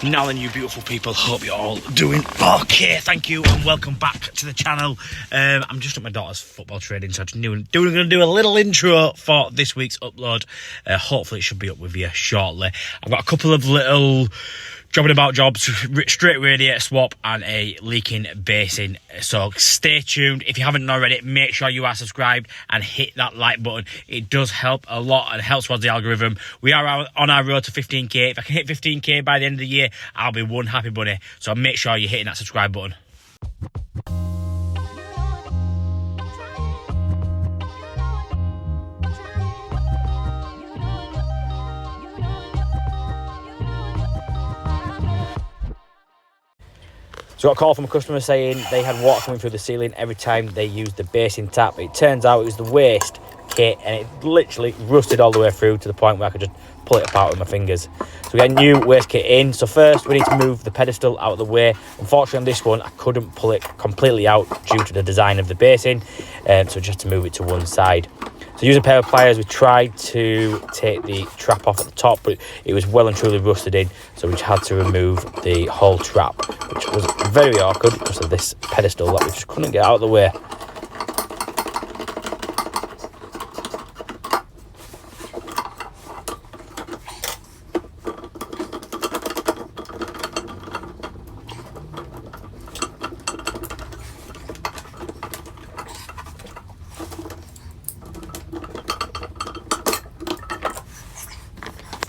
Now then, you beautiful people, hope you're all doing okay. Thank you and welcome back to the channel. I'm just at my daughter's football training, so I'm going to do a little intro for this week's upload. Hopefully it should be up with you shortly. I've got a couple of little jobbing about jobs, straight radiator swap and a leaking basin. So stay tuned. If you haven't already, make sure you are subscribed and hit that like button. It does help a lot and helps towards the algorithm. We are on our road to 15k. If I can hit 15k by the end of the year, I'll be one happy bunny. So make sure you're hitting that subscribe button. So I got a call from a customer saying they had water coming through the ceiling every time they used the basin tap. It turns out it was the waste kit and it literally rusted all the way through to the point where I could just pull it apart with my fingers. So we got a new waste kit in. So first we need to move the pedestal out of the way. Unfortunately on this one I couldn't pull it completely out due to the design of the basin, so just to move it to one side. So using a pair of pliers, we tried to take the trap off at the top, but it was well and truly rusted in, so we just had to remove the whole trap, which was very awkward because of this pedestal that we just couldn't get out of the way.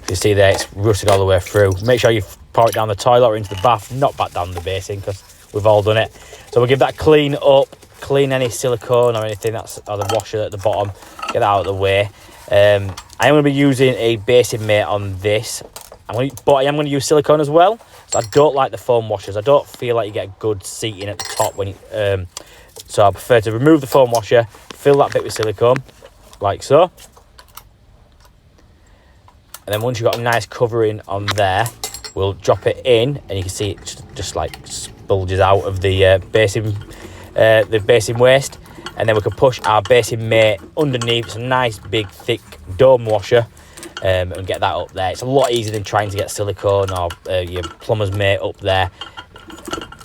You see there, it's rusted all the way through. Make sure you pour it down the toilet or into the bath, not back down the basin, because we've all done it. So we'll give that clean up, clean any silicone or anything that's or the washer at the bottom, get that out of the way. I am going to be using a basin mate on this, but I am going to use silicone as well. So I don't like the foam washers. I don't feel like you get a good seating at the top when you, so I prefer to remove the foam washer, fill that bit with silicone, like so. And then once you've got a nice covering on there, we'll drop it in, and you can see it just like bulges out of the basin waste. And then we can push our basin mate underneath. It's a nice big thick dome washer, and get that up there. It's a lot easier than trying to get silicone or your plumber's mate up there.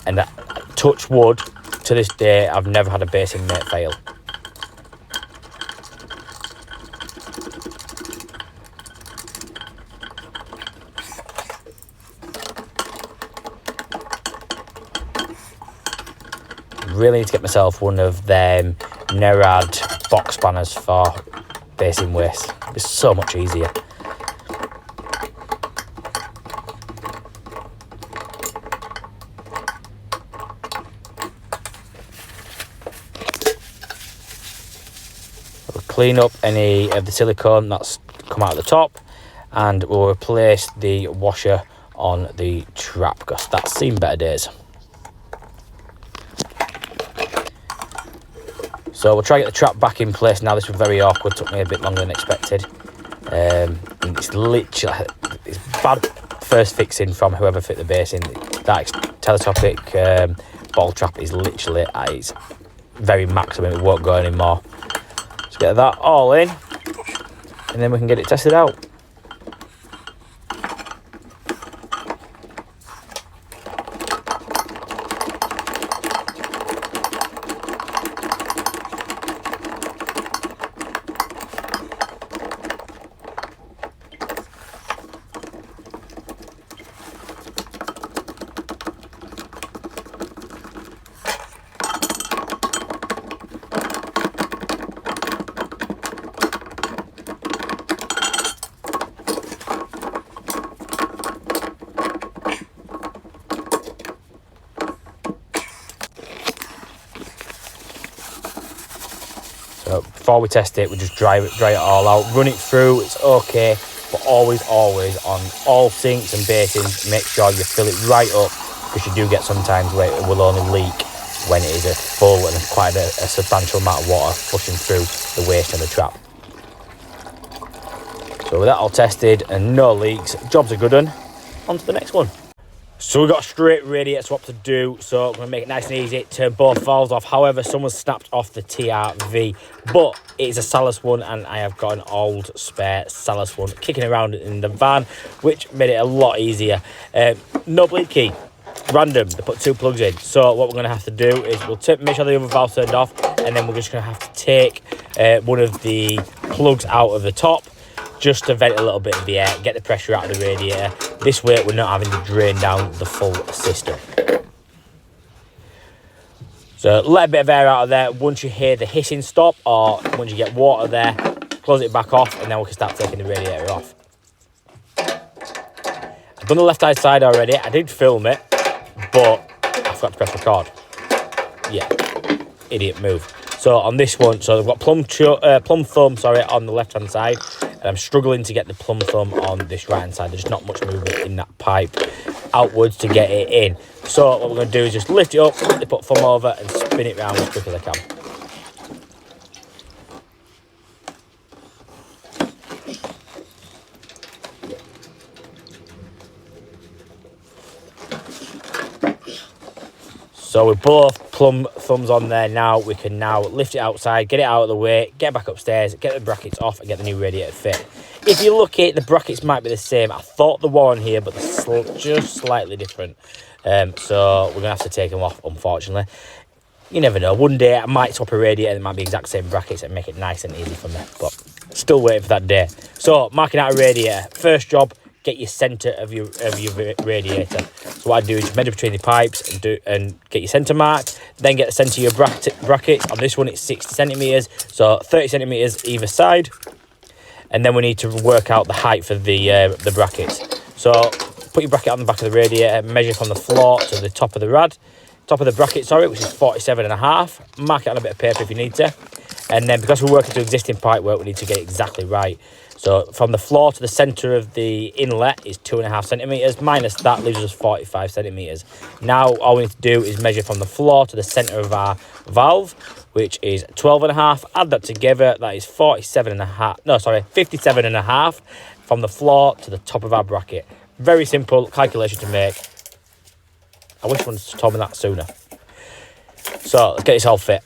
And touch wood, to this day, I've never had a basin mate fail. Really need to get myself one of them Nerad box spanners for basin waste. It's so much easier. We'll clean up any of the silicone that's come out of the top, and we'll replace the washer on the trap because that's seen better days. So we'll try to get the trap back in place now. This was very awkward, took me a bit longer than expected. And it's literally, it's bad first fixing from whoever fit the basin. That telescopic ball trap is literally at its very maximum, it won't go anymore. So get that all in, and then we can get it tested out. So before we test it, we just dry it all out, run it through, it's okay, but always on all sinks and basins, make sure you fill it right up, because you do get sometimes where it will only leak when it is a full and quite a substantial amount of water flushing through the waste and the trap. So with that all tested and no leaks, job's a good one. On to the next one. So we've got a straight radiator swap to do, so I'm going to make it nice and easy, turn both valves off. However, someone snapped off the TRV, but it's a Salus one, and I have got an old spare Salus one kicking around in the van, which made it a lot easier. No bleed key, random, they put 2 plugs in. So what we're going to have to do is we'll make sure the other valve's turned off, and then we're just going to have to take one of the plugs out of the top, just to vent a little bit of the air, get the pressure out of the radiator. This way we're not having to drain down the full system. So let a bit of air out of there. Once you hear the hissing stop, or once you get water there, close it back off, and then we can start taking the radiator off. I've done the left hand side already. I did film it, but I forgot to press record. Yeah, idiot move. So on this one, so I've got plum thumb, on the left hand side, and I'm struggling to get the plum thumb on this right hand side. There's not much movement in that pipe outwards to get it in. So what we're going to do is just lift it up, quickly put thumb over, and spin it round as quick as I can. So with both plum thumbs on there now, we can now lift it outside, get it out of the way, get back upstairs, get the brackets off, and get the new radiator fit. If you look at it, the brackets might be the same. I thought they were on here, but they're just slightly different. So we're going to have to take them off, unfortunately. You never know. One day I might swap a radiator and it might be exact same brackets and make it nice and easy for me. But still waiting for that day. So marking out a radiator. First job, get your centre of your radiator. So what I do is measure between the pipes and get your centre marked. Then get the centre of your bracket. On this one, it's 60 centimetres. So 30 centimetres either side. And then we need to work out the height for the brackets. So put your bracket on the back of the radiator, measure from the floor to the top of the bracket, which is 47.5. Mark it on a bit of paper if you need to. And then because we're working to existing pipe work, we need to get it exactly right. So from the floor to the centre of the inlet is 2.5 centimetres. Minus that leaves us 45 centimetres. Now all we need to do is measure from the floor to the centre of our valve, which is 12.5. Add that together, that is 57.5 from the floor to the top of our bracket. Very simple calculation to make. I wish someone told me that sooner. So let's get this all fit.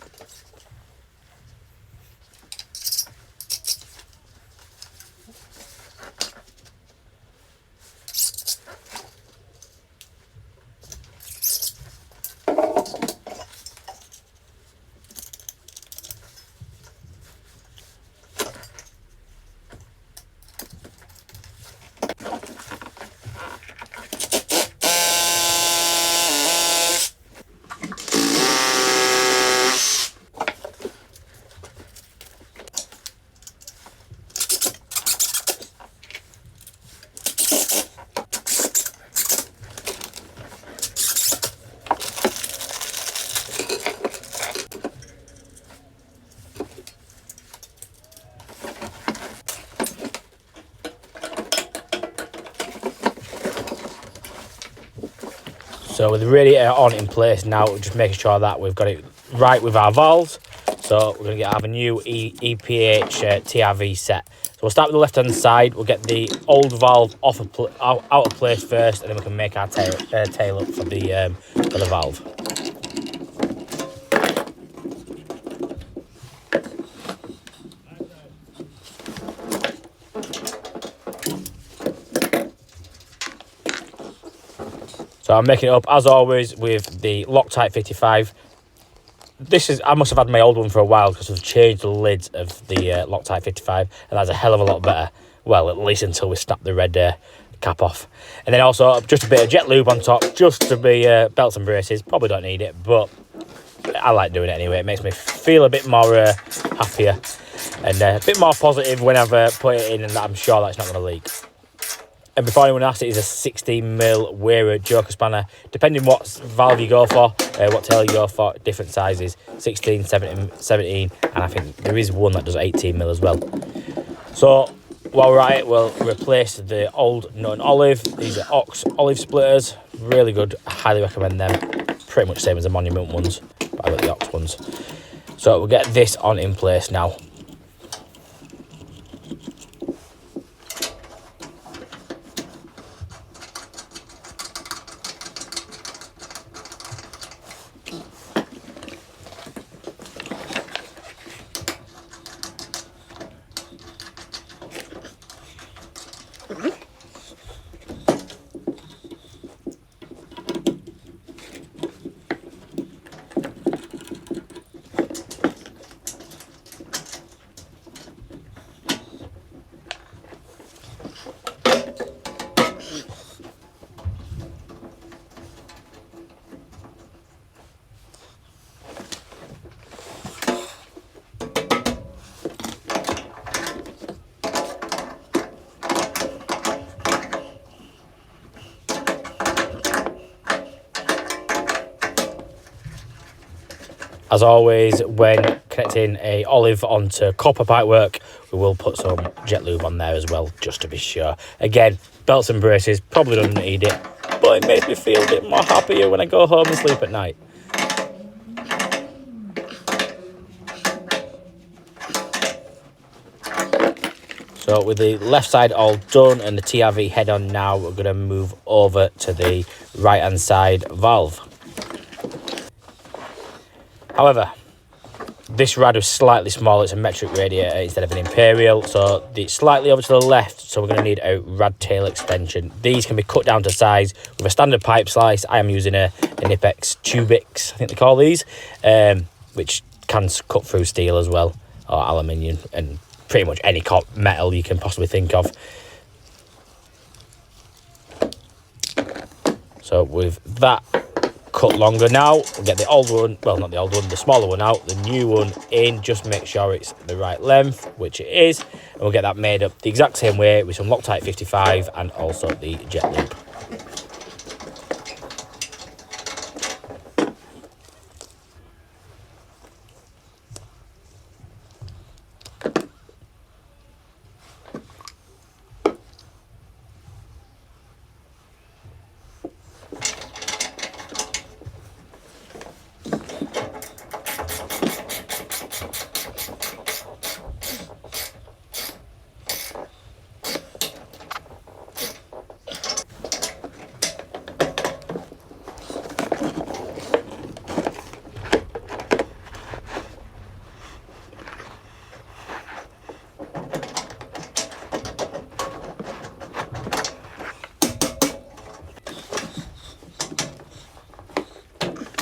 So with the radiator on in place now, we're just making sure that we've got it right with our valves. So we're going to have a new EPH TRV set. So we'll start with the left hand side. We'll get the old valve out of place first, and then we can make our tail up for the valve. So I'm making it up, as always, with the Loctite 55. I must have had my old one for a while because I've changed the lids of the Loctite 55, and that's a hell of a lot better. Well, at least until we snap the red cap off. And then also just a bit of jet lube on top, just to be belts and braces. Probably don't need it, but I like doing it anyway. It makes me feel a bit more happier and a bit more positive when I've put it in, and I'm sure that's not going to leak. And before anyone asks, it is a 16mm Wearer Joker spanner. Depending what valve you go for, what tail you go for, different sizes. 16, 17, and I think there is one that does 18mm as well. So while we're at it, we'll replace the old nut and olive. These are Ox olive splitters. Really good. I highly recommend them. Pretty much the same as the Monument ones, but I got the Ox ones. So we'll get this on in place now. As always, when connecting a olive onto copper pipework, we will put some jet lube on there as well, just to be sure. Again, belts and braces, probably don't need it, but it makes me feel a bit more happier when I go home and sleep at night. So with the left side all done and the TRV head on now, we're going to move over to the right hand side valve. However, this rad was slightly small. It's a metric radiator instead of an imperial, so it's slightly over to the left, so we're going to need a rad tail extension. These can be cut down to size with a standard pipe slice. I am using a Nipex Tubix, I think they call these, which can cut through steel as well, or aluminium, and pretty much any metal you can possibly think of. So with that cut longer now, we'll get the old one, well, not the old one, the smaller one out, the new one in, just make sure it's the right length, which it is, and we'll get that made up the exact same way with some Loctite 55 and also the jet lube.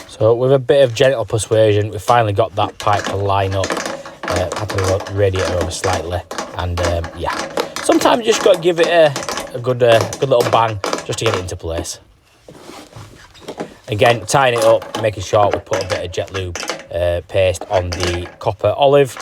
So with a bit of gentle persuasion, we finally got that pipe to line up. Had to radiator over slightly, and yeah, sometimes you just got to give it a good little bang just to get it into place. Again, tying it up, making sure we put a bit of jet lube paste on the copper olive.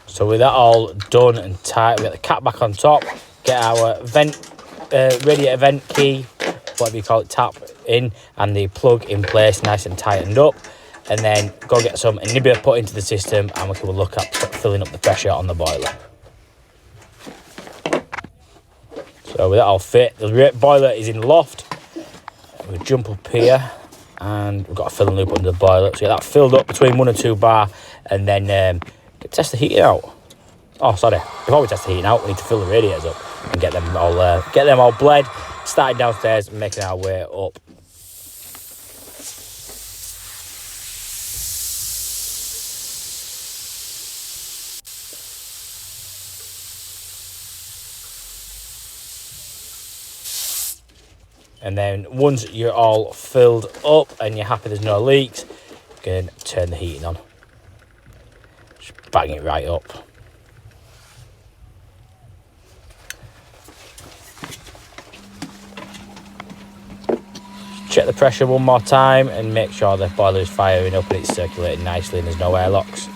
So with that all done and tight, we get the cap back on top, get our radiator vent key, whatever you call it, tap in, and the plug in place nice and tightened up, and then go get some inhibitor put into the system, and we can look at filling up the pressure on the boiler. So with that all fit, the boiler is in loft. We jump up here, and we've got a filling loop under the boiler, so get that filled up between 1 and 2 bar, and then test the heating out. Oh, sorry. Before we test the heating out, we need to fill the radiators up and get them all bled. Starting downstairs and making our way up. And then once you're all filled up and you're happy there's no leaks, you can turn the heating on. Just bang it right up. Check the pressure one more time and make sure the boiler is firing up and it's circulating nicely and there's no airlocks.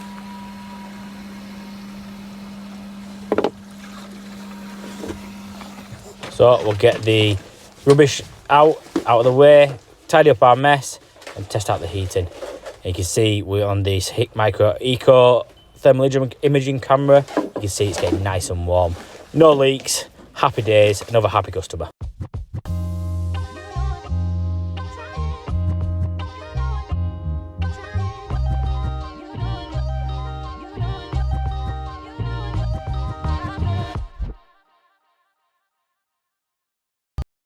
So we'll get the rubbish out of the way, tidy up our mess and test out the heating. And you can see we're on this Micro Eco thermal imaging camera. You can see it's getting nice and warm. No leaks, happy days, another happy customer.